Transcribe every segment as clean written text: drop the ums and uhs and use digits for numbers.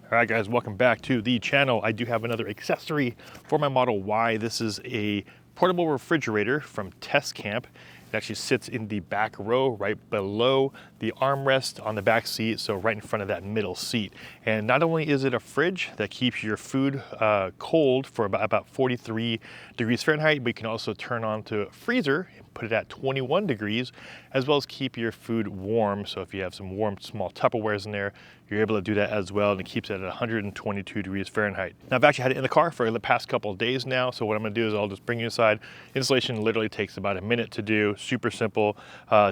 All right, guys, welcome back to the channel. I do have another accessory for my Model Y. This is a portable refrigerator from Tescamp. It actually sits in the back row right below the armrest on the back seat, so right in front of that middle seat. And not only is it a fridge that keeps your food cold for about 43 degrees Fahrenheit, but you can also turn on to a freezer and put it at 21 degrees, as well as keep your food warm. So if you have some warm small Tupperwares in there, you're able to do that as well, and it keeps it at 122 degrees Fahrenheit. Now, I've actually had it in the car for the past couple of days now, so what I'm gonna do is I'll just bring you inside. Installation literally takes about a minute to do, super simple,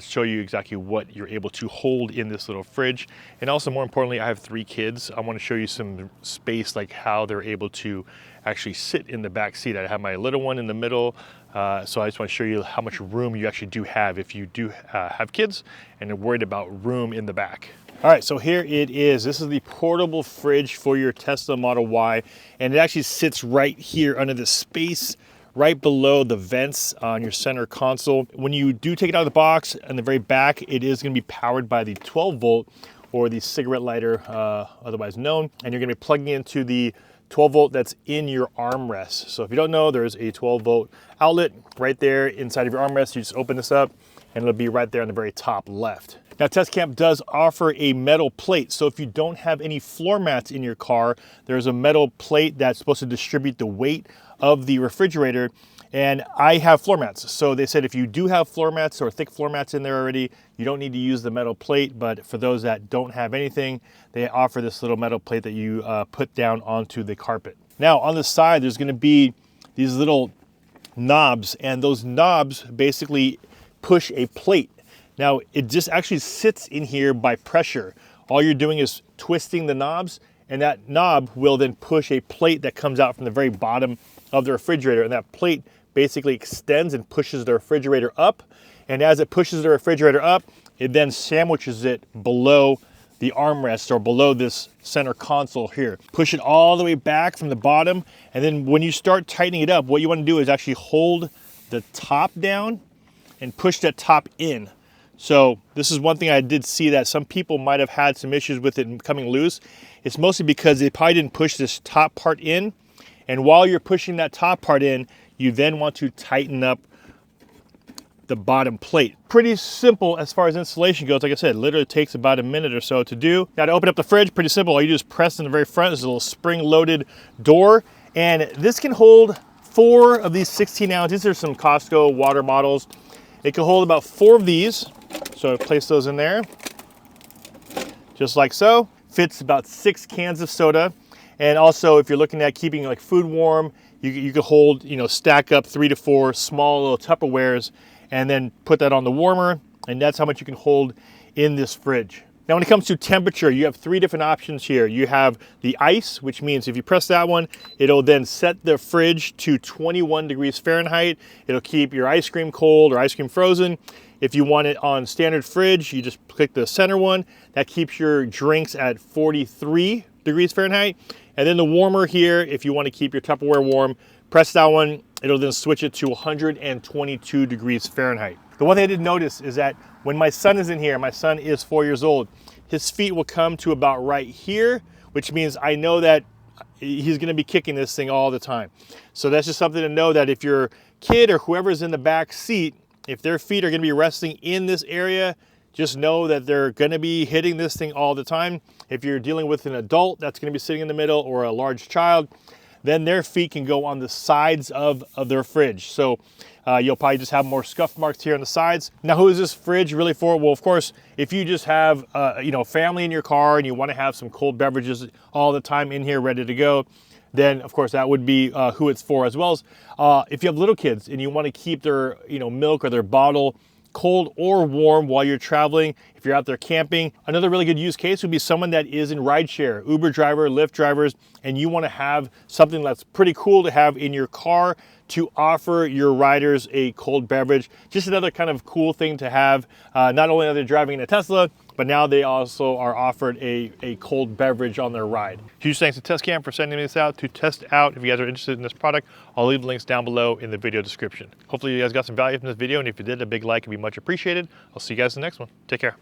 show you exactly what you're able to hold in this little fridge. And also, more importantly, I have 3 kids. I wanna show you some space, like how they're able to actually sit in the back seat. I have my little one in the middle, so I just want to show you how much room you actually do have if you do have kids and are worried about room in the back. All right, so here it is. This is the portable fridge for your Tesla Model Y, and it actually sits right here under the space right below the vents on your center console. When you do take it out of the box, in the very back, it is going to be powered by the 12 volt or the cigarette lighter, otherwise known, and you're going to be plugging into the 12 volt that's in your armrest. So if you don't know, there's a 12 volt outlet right there inside of your armrest. You just open this up and it'll be right there on the very top left. Now, Tescamp does offer a metal plate. So if you don't have any floor mats in your car, there's a metal plate that's supposed to distribute the weight of the refrigerator. And I have floor mats. So they said if you do have floor mats or thick floor mats in there already, you don't need to use the metal plate. But for those that don't have anything, they offer this little metal plate that you put down onto the carpet. Now, on the side, there's gonna be these little knobs, and those knobs basically push a plate. Now, it just actually sits in here by pressure. All you're doing is twisting the knobs, and that knob will then push a plate that comes out from the very bottom of the refrigerator, and that plate basically extends and pushes the refrigerator up. And as it pushes the refrigerator up, it then sandwiches it below the armrest or below this center console here. Push it all the way back from the bottom, and then when you start tightening it up, what you want to do is actually hold the top down and push that top in. So this is one thing I did see that some people might have had some issues with it coming loose. It's mostly because they probably didn't push this top part in. And while you're pushing that top part in, you then want to tighten up the bottom plate. Pretty simple as far as installation goes. Like I said, literally takes about a minute or so to do. Now, to open up the fridge, pretty simple. All you do is press in the very front. There's a little spring-loaded door. And this can hold 4 of these 16 ounces. There's some Costco water bottles. It can hold about 4 of these. So place those in there, just like so. Fits about 6 cans of soda. And also, if you're looking at keeping like food warm, you could hold, stack up 3 to 4 small little Tupperwares and then put that on the warmer. And that's how much you can hold in this fridge. Now, when it comes to temperature, you have 3 different options here. You have the ice, which means if you press that one, it'll then set the fridge to 21 degrees Fahrenheit. It'll keep your ice cream cold or ice cream frozen. If you want it on standard fridge, you just click the center one. That keeps your drinks at 43 degrees Fahrenheit. And then the warmer here, if you want to keep your Tupperware warm, press that one. It'll then switch it to 122 degrees Fahrenheit. The one thing I did notice is that when my son is in here, my son is 4 years old, his feet will come to about right here, which means I know that he's gonna be kicking this thing all the time. So that's just something to know, that if your kid or whoever's in the back seat, if their feet are gonna be resting in this area, just know that they're gonna be hitting this thing all the time. If you're dealing with an adult that's gonna be sitting in the middle, or a large child, then their feet can go on the sides of their fridge. So you'll probably just have more scuff marks here on the sides. Now, who is this fridge really for? Well, of course, if you just have family in your car and you want to have some cold beverages all the time in here ready to go, then of course that would be who it's for. As well as if you have little kids and you want to keep their milk or their bottle cold or warm while you're traveling, if you're out there camping. Another really good use case would be someone that is in rideshare, Uber driver, Lyft drivers, and you want to have something that's pretty cool to have in your car to offer your riders a cold beverage. Just another kind of cool thing to have. Not only are they driving in a Tesla, but now they also are offered a cold beverage on their ride. Huge thanks to Tescamp for sending me this out to test out. If you guys are interested in this product, I'll leave the links down below in the video description. Hopefully you guys got some value from this video, and if you did, a big like would be much appreciated. I'll see you guys in the next one. Take care.